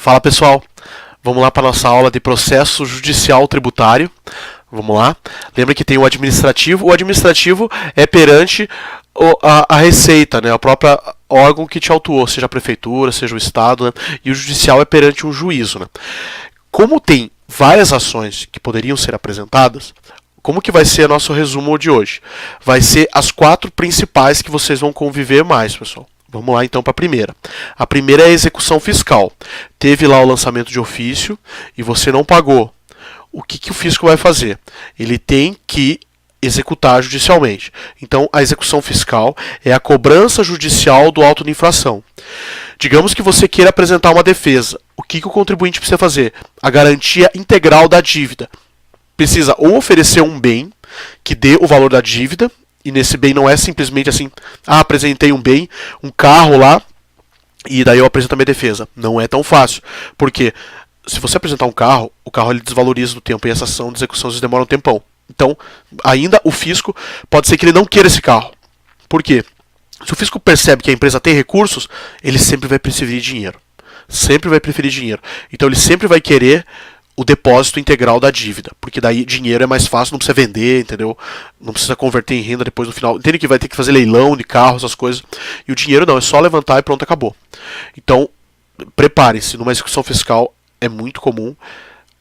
Fala pessoal, vamos lá para a nossa aula de processo judicial tributário. Vamos lá. Lembra que tem o administrativo. O administrativo é perante a Receita, né? A própria órgão que te autuou, seja a prefeitura, seja o Estado, né? E o judicial é perante um juízo, né? Como tem várias ações que poderiam ser apresentadas, como que vai ser nosso resumo de hoje? Vai ser as 4 principais que vocês vão conviver mais, pessoal. Vamos lá então para a primeira. A primeira é a execução fiscal. Teve lá o lançamento de ofício e você não pagou. O que o fisco vai fazer? Ele tem que executar judicialmente. Então, a execução fiscal é a cobrança judicial do auto de infração. Digamos que você queira apresentar uma defesa. O que o contribuinte precisa fazer? A garantia integral da dívida. Precisa ou oferecer um bem que dê o valor da dívida, e nesse bem não é simplesmente assim, apresentei um bem, um carro lá, e daí eu apresento a minha defesa. Não é tão fácil. Porque se você apresentar um carro, o carro ele desvaloriza no tempo, e essa ação de execução demora um tempão. Então, ainda o fisco, pode ser que ele não queira esse carro. Por quê? Se o fisco percebe que a empresa tem recursos, ele sempre vai preferir dinheiro. Sempre vai preferir dinheiro. Então ele sempre vai querer o depósito integral da dívida, porque daí dinheiro é mais fácil, não precisa vender, entendeu? Não precisa converter em renda depois no final. Entende que vai ter que fazer leilão de carro, essas coisas. E o dinheiro não, é só levantar e pronto, acabou. Então, prepare-se, numa execução fiscal é muito comum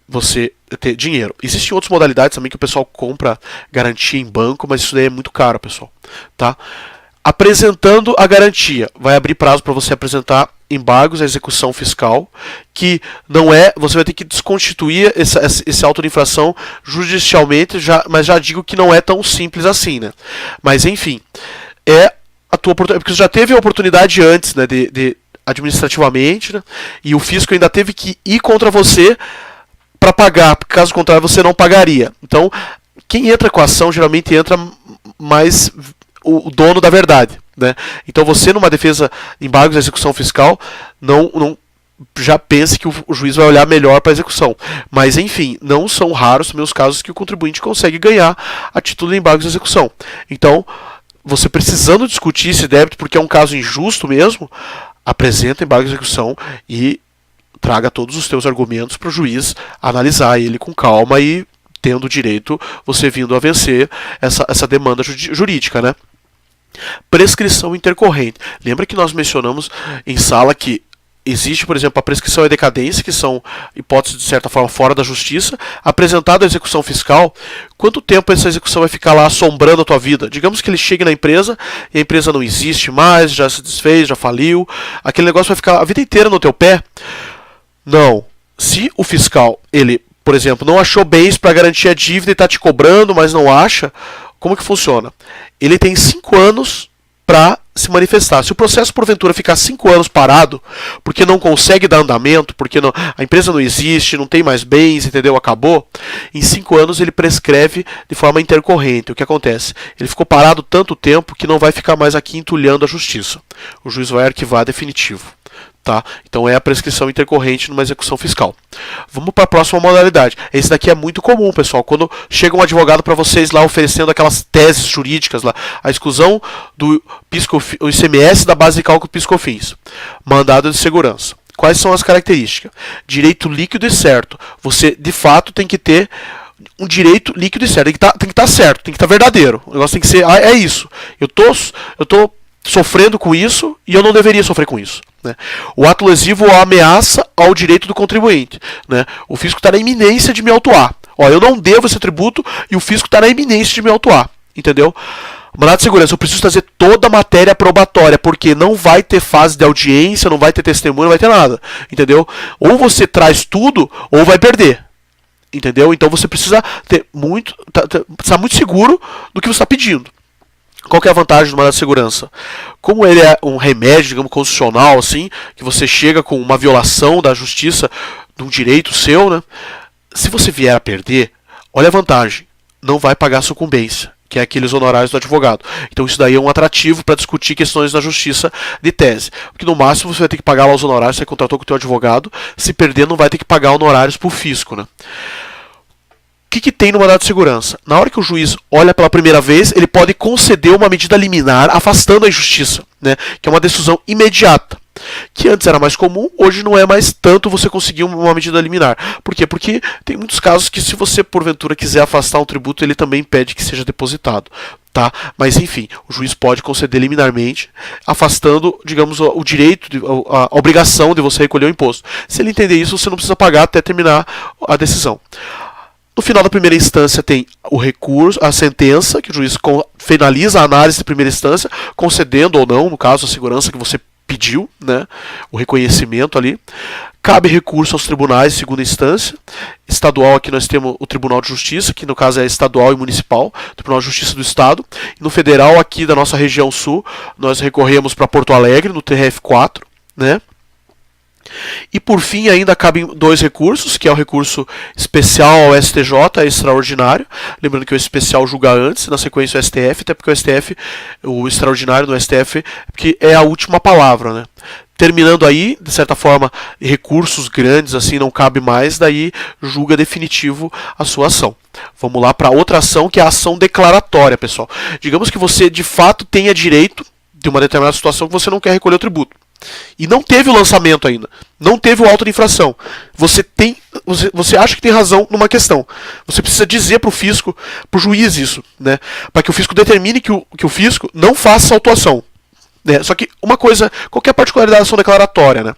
você ter dinheiro. Existem outras modalidades também que o pessoal compra garantia em banco, mas isso daí é muito caro, pessoal. Tá? Apresentando a garantia, vai abrir prazo para você apresentar embargos à execução fiscal, que não é, você vai ter que desconstituir esse auto de infração judicialmente, mas já digo que não é tão simples assim, né? Mas enfim, é a tua oportunidade, porque você já teve a oportunidade antes, né, de administrativamente, né, e o fisco ainda teve que ir contra você para pagar, porque caso contrário você não pagaria. Então, quem entra com a ação geralmente entra mais o dono da verdade, né? Então você numa defesa de embargos da execução fiscal não já pense que o juiz vai olhar melhor para a execução. Mas enfim, não são raros também os casos que o contribuinte consegue ganhar a título de embargos de execução. Então, você precisando discutir esse débito porque é um caso injusto mesmo, apresenta embargo de execução e traga todos os teus argumentos para o juiz analisar ele com calma e tendo direito você vindo a vencer essa demanda jurídica, né? Prescrição intercorrente. Lembra que nós mencionamos em sala que existe, por exemplo, a prescrição e a decadência, que são hipóteses de certa forma fora da justiça. Apresentada a execução fiscal, quanto tempo essa execução vai ficar lá assombrando a tua vida? Digamos que ele chegue na empresa e a empresa não existe mais, já se desfez, já faliu. Aquele negócio vai ficar a vida inteira no teu pé? Não. Se o fiscal, ele, por exemplo, não achou bens para garantir a dívida e está te cobrando, mas não acha, como que funciona? Ele tem 5 anos para se manifestar. Se o processo, porventura, ficar 5 anos parado, porque não consegue dar andamento, porque a empresa não existe, não tem mais bens, entendeu? Acabou, em 5 anos ele prescreve de forma intercorrente. O que acontece? Ele ficou parado tanto tempo que não vai ficar mais aqui entulhando a justiça. O juiz vai arquivar definitivo. Tá? Então é a prescrição intercorrente numa execução fiscal. Vamos para a próxima modalidade. Esse daqui é muito comum, pessoal. Quando chega um advogado para vocês lá oferecendo aquelas teses jurídicas lá, a exclusão do o ICMS da base de cálculo PIS/COFINS, mandado de segurança. Quais são as características? Direito líquido e certo. Você de fato tem que ter um direito líquido e certo. Tem que estar certo, tem que estar verdadeiro. O negócio tem que ser, é isso. Eu tô sofrendo com isso e eu não deveria sofrer com isso. Né? O ato lesivo ou a ameaça ao direito do contribuinte. Né? O fisco está na iminência de me autuar. Ó, eu não devo esse tributo e o fisco está na iminência de me autuar. Entendeu? Mandado de segurança, eu preciso trazer toda a matéria probatória, porque não vai ter fase de audiência, não vai ter testemunha, não vai ter nada. Entendeu? Ou você traz tudo, ou vai perder. Entendeu? Então você precisa estar muito seguro do que você está pedindo. Qual que é a vantagem do mandado de segurança? Como ele é um remédio, digamos, constitucional, assim, que você chega com uma violação da justiça, de um direito seu, né? Se você vier a perder, olha a vantagem, não vai pagar sucumbência, que é aqueles honorários do advogado. Então isso daí é um atrativo para discutir questões na justiça de tese. Porque no máximo você vai ter que pagar lá os honorários que você contratou com o teu advogado, se perder não vai ter que pagar honorários para o fisco, né? O que tem no mandado de segurança? Na hora que o juiz olha pela primeira vez, ele pode conceder uma medida liminar afastando a injustiça, né? Que é uma decisão imediata. que antes era mais comum, hoje não é mais tanto você conseguir uma medida liminar. Por quê? Porque tem muitos casos que se você porventura quiser afastar um tributo, ele também pede que seja depositado. Tá? Mas enfim, o juiz pode conceder liminarmente, afastando, digamos, o direito, a obrigação de você recolher o imposto. Se ele entender isso, você não precisa pagar até terminar a decisão. No final da primeira instância tem o recurso, a sentença, que o juiz finaliza a análise de primeira instância, concedendo ou não, no caso, a segurança que você pediu, né, o reconhecimento ali. Cabe recurso aos tribunais de segunda instância. Estadual, aqui nós temos o Tribunal de Justiça, que no caso é estadual e municipal, Tribunal de Justiça do Estado. E no federal, aqui da nossa região sul, nós recorremos para Porto Alegre, no TRF4, né? E por fim ainda cabem dois recursos, que é o recurso especial ao STJ, extraordinário, lembrando que o especial julga antes, na sequência o STF, até porque o STF, o extraordinário no STF, porque é a última palavra, né? Terminando aí, de certa forma, recursos grandes assim não cabe mais, daí julga definitivo a sua ação. Vamos lá para outra ação, que é a ação declaratória, pessoal. Digamos que você de fato tenha direito de uma determinada situação que você não quer recolher o tributo. E não teve o lançamento ainda, não teve o auto de infração. Você acha que tem razão numa questão. Você precisa dizer para o fisco, para o juiz isso, né? Para que o fisco determine que o fisco não faça autuação. Né? Só que uma coisa, qualquer particularidade da ação declaratória, né?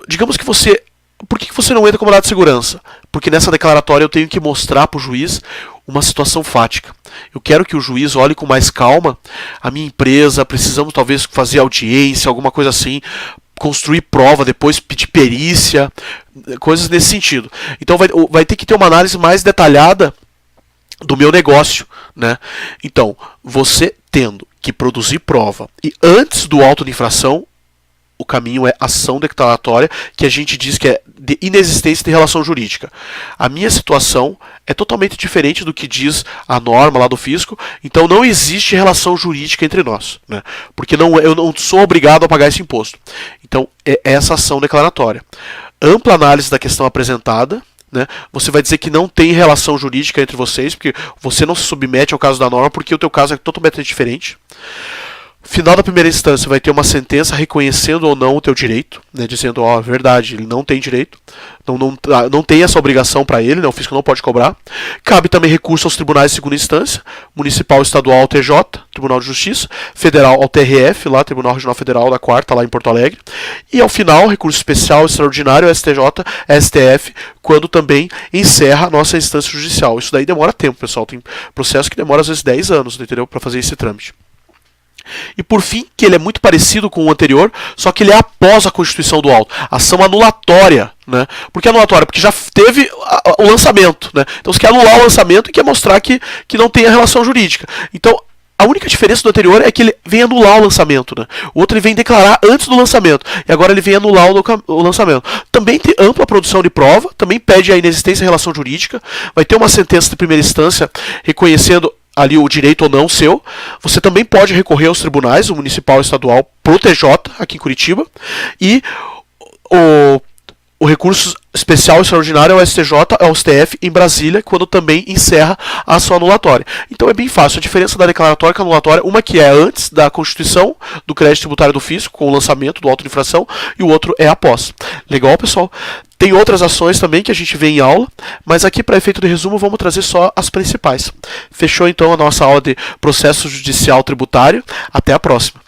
Digamos que você... Por que você não entra como dado de segurança? Porque nessa declaratória eu tenho que mostrar para o juiz uma situação fática. Eu quero que o juiz olhe com mais calma a minha empresa, precisamos talvez fazer audiência, alguma coisa assim, construir prova, depois pedir perícia, coisas nesse sentido. Então vai ter que ter uma análise mais detalhada do meu negócio, né? Então, você tendo que produzir prova e antes do auto de infração, o caminho é ação declaratória, que a gente diz que é de inexistência de relação jurídica. A minha situação é totalmente diferente do que diz a norma lá do fisco, então não existe relação jurídica entre nós, né? Porque eu não sou obrigado a pagar esse imposto. Então é essa ação declaratória. Ampla análise da questão apresentada, né? Você vai dizer que não tem relação jurídica entre vocês, porque você não se submete ao caso da norma, porque o teu caso é totalmente diferente. Final da primeira instância vai ter uma sentença reconhecendo ou não o teu direito, né, dizendo, ó, verdade, ele não tem direito, não tem essa obrigação para ele, né, o fisco não pode cobrar. Cabe também recurso aos tribunais de segunda instância, municipal, estadual ao TJ, Tribunal de Justiça, federal ao TRF, lá, Tribunal Regional Federal da Quarta, lá em Porto Alegre. E ao final, recurso especial, extraordinário, STJ, STF, quando também encerra a nossa instância judicial. Isso daí demora tempo, pessoal, tem processo que demora às vezes 10 anos, entendeu, para fazer esse trâmite. E por fim, que ele é muito parecido com o anterior, só que ele é após a constituição do auto. Ação anulatória, né? Por que anulatória? Porque já teve o lançamento, né? Então você quer anular o lançamento e quer mostrar que não tem a relação jurídica. Então a única diferença do anterior é que ele vem anular o lançamento, né? O outro ele vem declarar antes do lançamento. E agora ele vem anular o lançamento. Também tem ampla produção de prova, também pede a inexistência de relação jurídica. Vai ter uma sentença de primeira instância reconhecendo ali o direito ou não seu. Você também pode recorrer aos tribunais, o municipal e estadual, pro TJ, aqui em Curitiba, e o recurso especial extraordinário é o STJ, é o STF em Brasília, quando também encerra a ação anulatória. Então é bem fácil. A diferença da declaratória e a anulatória, uma que é antes da constituição do crédito tributário do fisco, com o lançamento do auto de infração, e o outro é após. Legal, pessoal? Tem outras ações também que a gente vê em aula, mas aqui, para efeito de resumo, vamos trazer só as principais. Fechou então a nossa aula de processo judicial tributário. Até a próxima.